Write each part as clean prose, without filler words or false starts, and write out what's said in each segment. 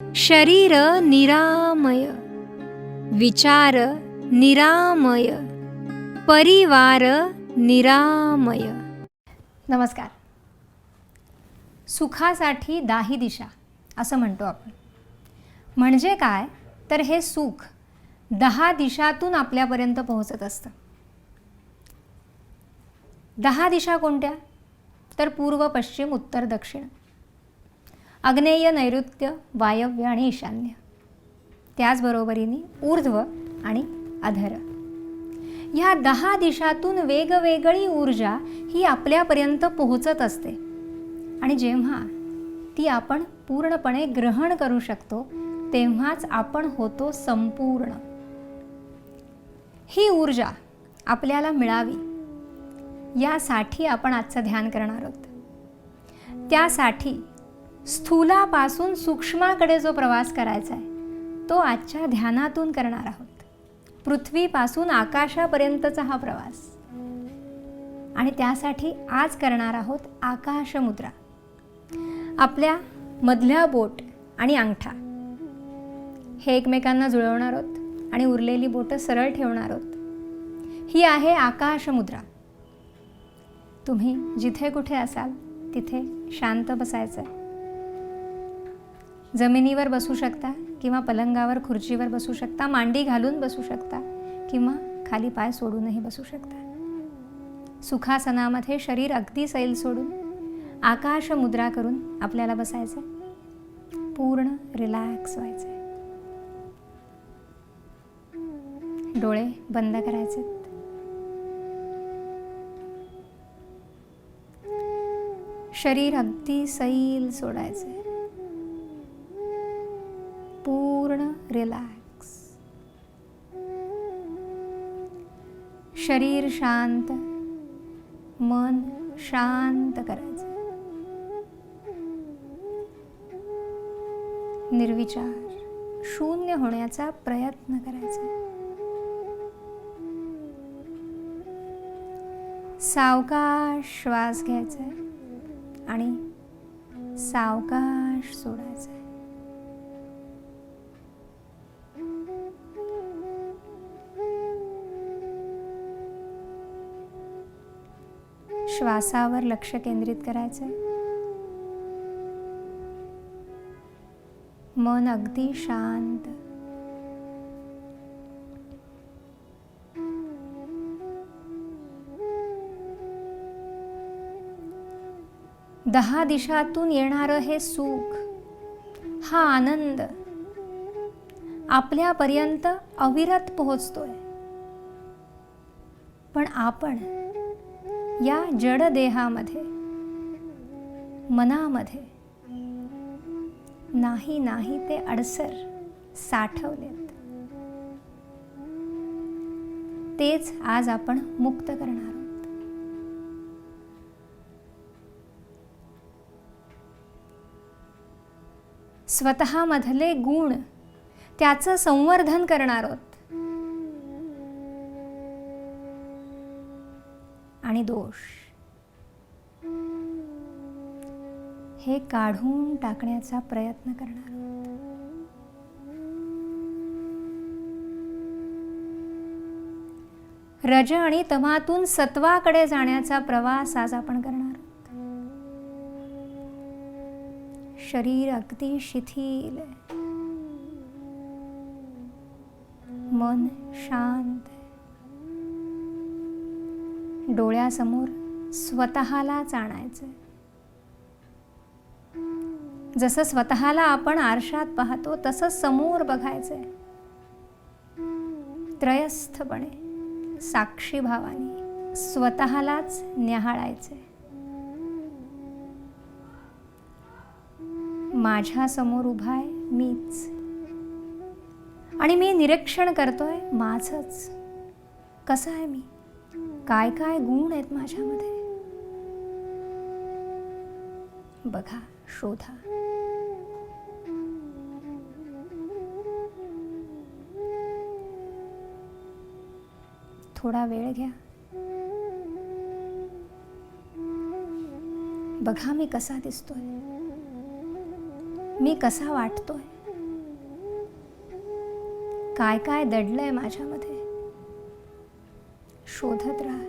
शरीर निरामय, विचार निरामय, परिवार निरामय. नमस्कार. सुखासाठी 10 दिशा असं म्हणतो आपण. म्हणजे काय तर हे सुख 10 दिशातून आपल्यापर्यंत पोहोचत असतं. 10 दिशा कोणत्या तर पूर्व, पश्चिम, उत्तर, दक्षिण, आग्नेय, नैऋत्य, वायव्य आणि ईशान्य. त्याचबरोबरीने ऊर्ध्व आणि अधर. ह्या 10 दिशातून वेगवेगळी ऊर्जा ही आपल्यापर्यंत पोहोचत असते आणि जेव्हा ती आपण पूर्णपणे ग्रहण करू शकतो तेव्हाच आपण होतो संपूर्ण. ही ऊर्जा आपल्याला मिळावी यासाठी आपण आजचं ध्यान करणार आहोत. त्यासाठी स्थूलापासून सूक्ष्माकडे जो प्रवास करायचा आहे तो आजच्या ध्यानातून करणार आहोत. पृथ्वीपासून आकाशापर्यंतचा हा प्रवास. आणि त्यासाठी आज करणार आहोत आकाश मुद्रा. आपल्या मधल्या बोट आणि अंगठा हे एकमेकांना जुळवणार आहोत आणि उरलेली बोटं सरळ ठेवणार आहोत. ही आहे आकाश मुद्रा. तुम्ही जिथे कुठे असाल तिथे शांत बसायचं. जमिनीवर बसू शकता किंवा पलंगावर, खुर्चीवर बसू शकता, मांडी घालून बसू शकता किंवा खाली पाय सोडूनही बसू शकता. सुखासनामध्ये शरीर अगदी सैल सोडून आकाश मुद्रा करून आपल्याला बसायचं. पूर्ण रिलॅक्स व्हायचं. डोळे बंद करायचे. शरीर अगदी सैल सोडायचे. पूर्ण रिलॅक्स. शरीर शांत, मन शांत करायचं. निर्विचार, शून्य होण्याचा प्रयत्न करायचा. सावकाश श्वास घ्यायचा आणि सावकाश सोडायचा. श्वासावर लक्ष केंद्रित करायचं. मन अगदी शांत. दहा दिशातून येणारं हे सुख, हा आनंद आपल्यापर्यंत अविरत पोहोचतोय. पण आपण या जड देहामध्ये, मनामध्ये नाही ते अडसर साठवलेत. तेच आज आपण मुक्त करणार आहोत. स्वतःमधले गुण त्याचं संवर्धन करणार आहोत आणि दोष हे काढून टाकण्याचा प्रयत्न करणार आहोत. रज आणि तमातून सत्वाकडे जाण्याचा प्रवास आज आपण करणार आहोत. शरीर अगदी शिथिल, मन शांत. डोळ्यासमोर स्वतःलाच आणायचं. जसं स्वतःला आपण आरशात पाहतो तसं समोर बघायचंय. त्रयस्थपणे, साक्षी भावाने स्वतःलाच न्याहाळायचंय. माझ्या समोर उभा आहे मीच आणि मी निरीक्षण करतोय माझंच. कसं आहे मी, काय काय गुण आहेत माझ्यामध्ये. बघा, शोधा. थोडा वेळ घ्या. बघा मी कसा दिसतोय, मी कसा वाटतोय. काय काय दडलंय माझ्यामध्ये. शोधत राहा.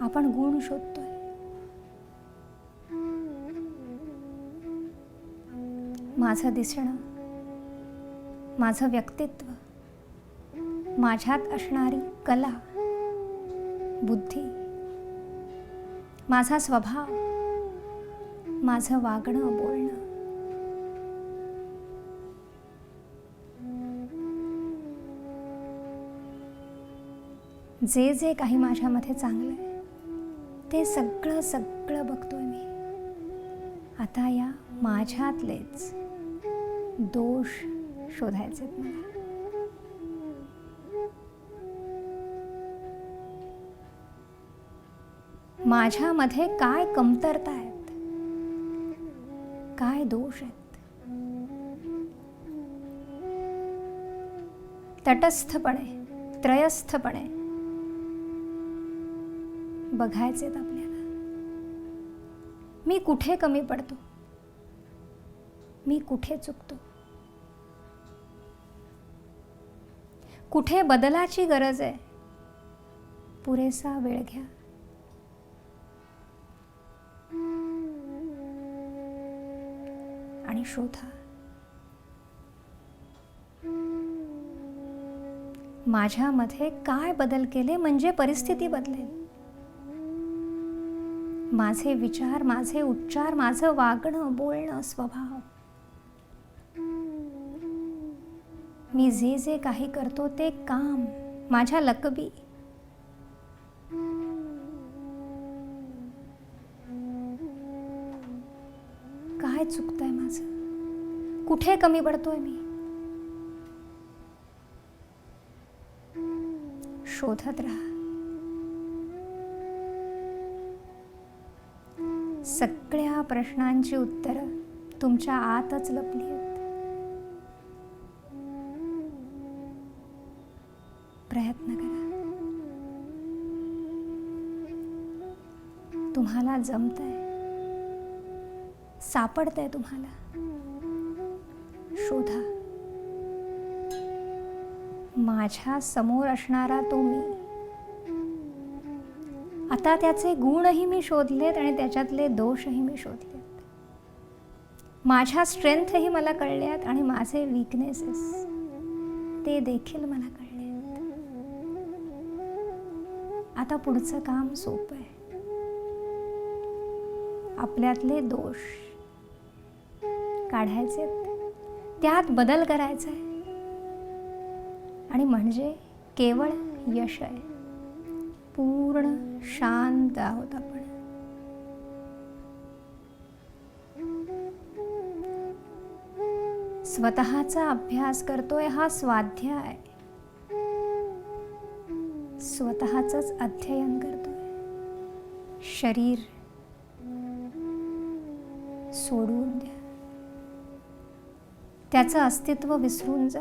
आपण गुण शोधतोय. माझं दिसणं, माझं व्यक्तित्व, माझ्यात असणारी कला, बुद्धी, माझा स्वभाव, माझं वागणं बोलणं, जे जे काही माझ्यामध्ये चांगलं आहे ते सगळं सगळं बघतोय मी. आता या माझ्यातलेच दोष शोधायचेत मला. माझ्यामध्ये काय कमतरता आहेत, काय दोष आहेत. तटस्थपणे, त्रयस्थपणे बघायचेत आपल्याला. मी कुठे कमी पडतो, मी कुठे चुकतो, कुठे बदलाची गरज आहे. पुरेसा वेळ घ्या. आणि शोधा. माझ्यामध्ये काय बदल केले म्हणजे परिस्थिती बदलेल. माझे विचार, माझे उच्चार, माझं वागणं, बोलणं, स्वभाव, मी जे जे काही करतो ते काम, माझ्या लकबी, काय चुकतंय माझं, कुठे कमी पडतोय मी. शोधत राहा. सगळ्या प्रश्नांची उत्तरं तुमच्या आतच लपली आहेत. प्रयत्न करा. तुम्हाला जमतंय, सापडतंय तुम्हाला. शोधा. माझ्या समोर असणारा तो मी, आता त्याचे गुणही मी शोधलेत आणि त्याच्यातले दोषही मी शोधलेत. माझ्या स्ट्रेंथही मला कळल्यात आणि माझे वीकनेसेस ते देखील मला कळलेत. आता पुढचं काम सोपं आहे. आपल्यातले दोष काढायचेत, त्यात बदल करायचा आहे आणि म्हणजे केवळ यश आहे. पूर्ण शांत आहोत आपण. स्वतःचा अभ्यास करतोय हा स्वाध्याय. स्वतःचंच अध्ययन करतोय. शरीर सोडून द्या. त्याचं अस्तित्व विसरून जा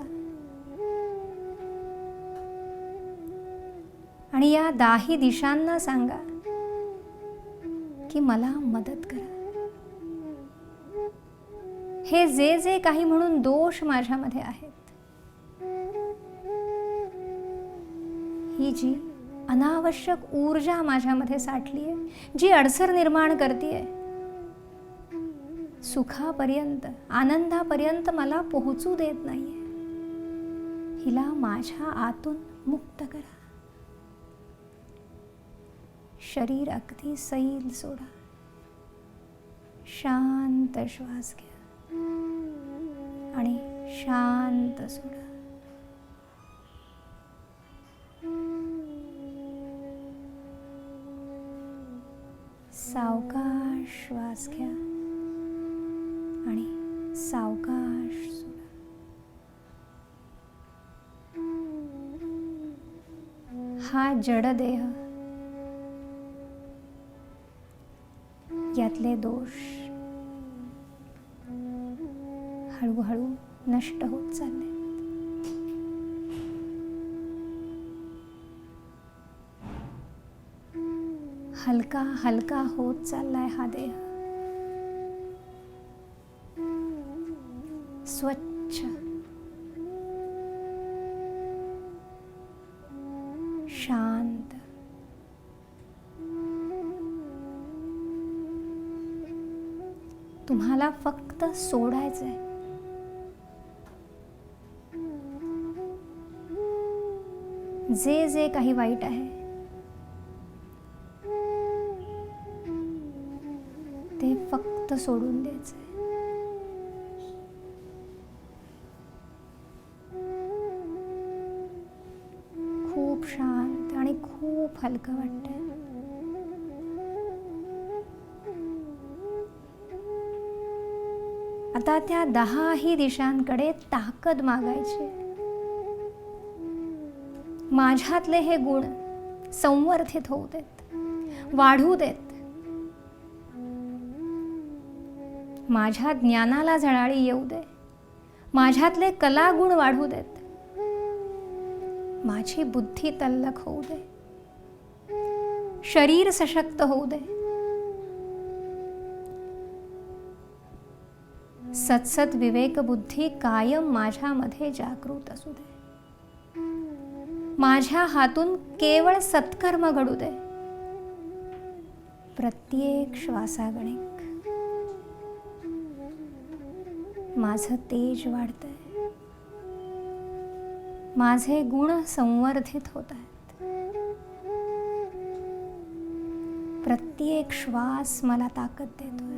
आणि या दाही दिशांना सांगा की मला मदत करा. हे जे जे काही म्हणून दोष माझ्यामध्ये आहेत, ही जी अनावश्यक ऊर्जा माझ्यामध्ये साठली आहे, जी अडसर निर्माण करते, सुखापर्यंत, आनंदापर्यंत मला पोहोचू देत नाहीये, हिला माझ्या आतून मुक्त करा. शरीर अगदी सैल सोडा. शांत श्वास घ्या आणि शांत सोडा. सावकाश श्वास घ्या आणि सावकाश सोडा. हा जड देह, यातले दोष हळूहळू नष्ट होत चालले. हलका हलका होत चाललाय हा देह. स्वच्छ स्वतःला फक्त सोडायचंय. जे जे काही वाईट आहे ते फक्त सोडून द्यायचंय. खूप शांत आणि खूप हलकं वाटतंय. आता त्या 10ही दिशांकडे ताकद मागायची. माझ्यातले हे गुण संवर्धित होऊ देत, वाढू देत. माझ्या ज्ञानाला झळाळी येऊ दे. माझ्यातले कलागुण वाढू देत. माझी बुद्धी तल्लख होऊ दे. शरीर सशक्त होऊ दे. सत्सत विवेक बुद्धी कायम माझ्यामध्ये जागृत असू दे. माझ्या हातून केवळ सत्कर्म घडू दे. प्रत्येक श्वासागणिक माझं तेज वाढतंय. माझे गुण संवर्धित होत आहेत. प्रत्येक श्वास मला ताकद देतोय.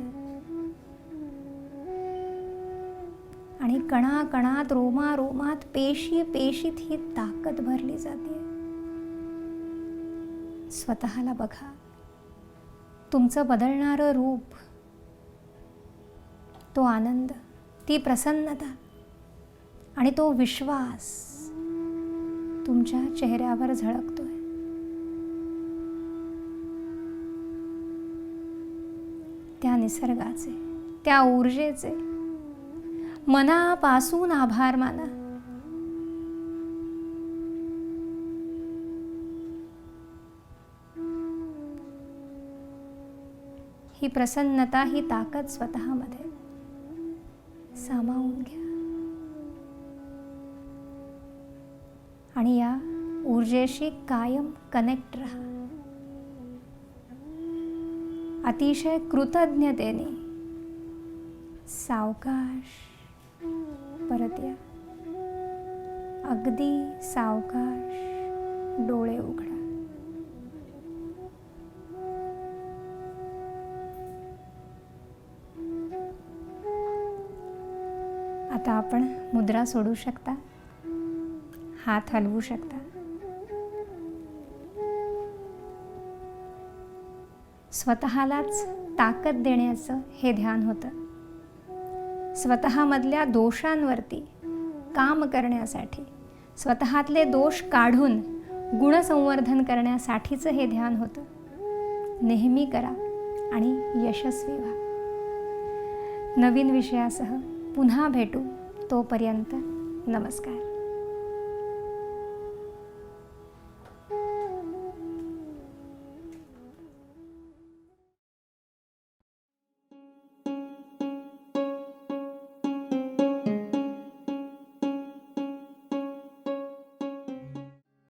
आणि कणाकणात, रोमारोमात, पेशी पेशीत ही ताकद भरली जाते. स्वतःला बघा. तुमचं बदलणारं रूप, तो आनंद, ती प्रसन्नता आणि तो विश्वास तुमच्या चेहऱ्यावर झळकतोय. त्या निसर्गाचे, त्या ऊर्जेचे मनापासून आभार माना. ही प्रसन्नता, ही ताकद स्वतःमध्ये सामावून घ्या. आणि या ऊर्जेशी कायम कनेक्ट राहा. अतिशय कृतज्ञतेने सावकाश परत या. अगदी सावकाश डोळे उघडा. आता आपण मुद्रा सोडू शकता. हात हलवू शकता. स्वतःलाच ताकद देण्याचं हे ध्यान होतं. स्वतःमधल्या दोषांवरती काम करण्यासाठी, स्वतःतले दोष काढून गुणसंवर्धन करण्यासाठीचं हे ध्यान होतं. नेहमी करा आणि यशस्वी व्हा. नवीन विषयासह पुन्हा भेटू. तोपर्यंत नमस्कार.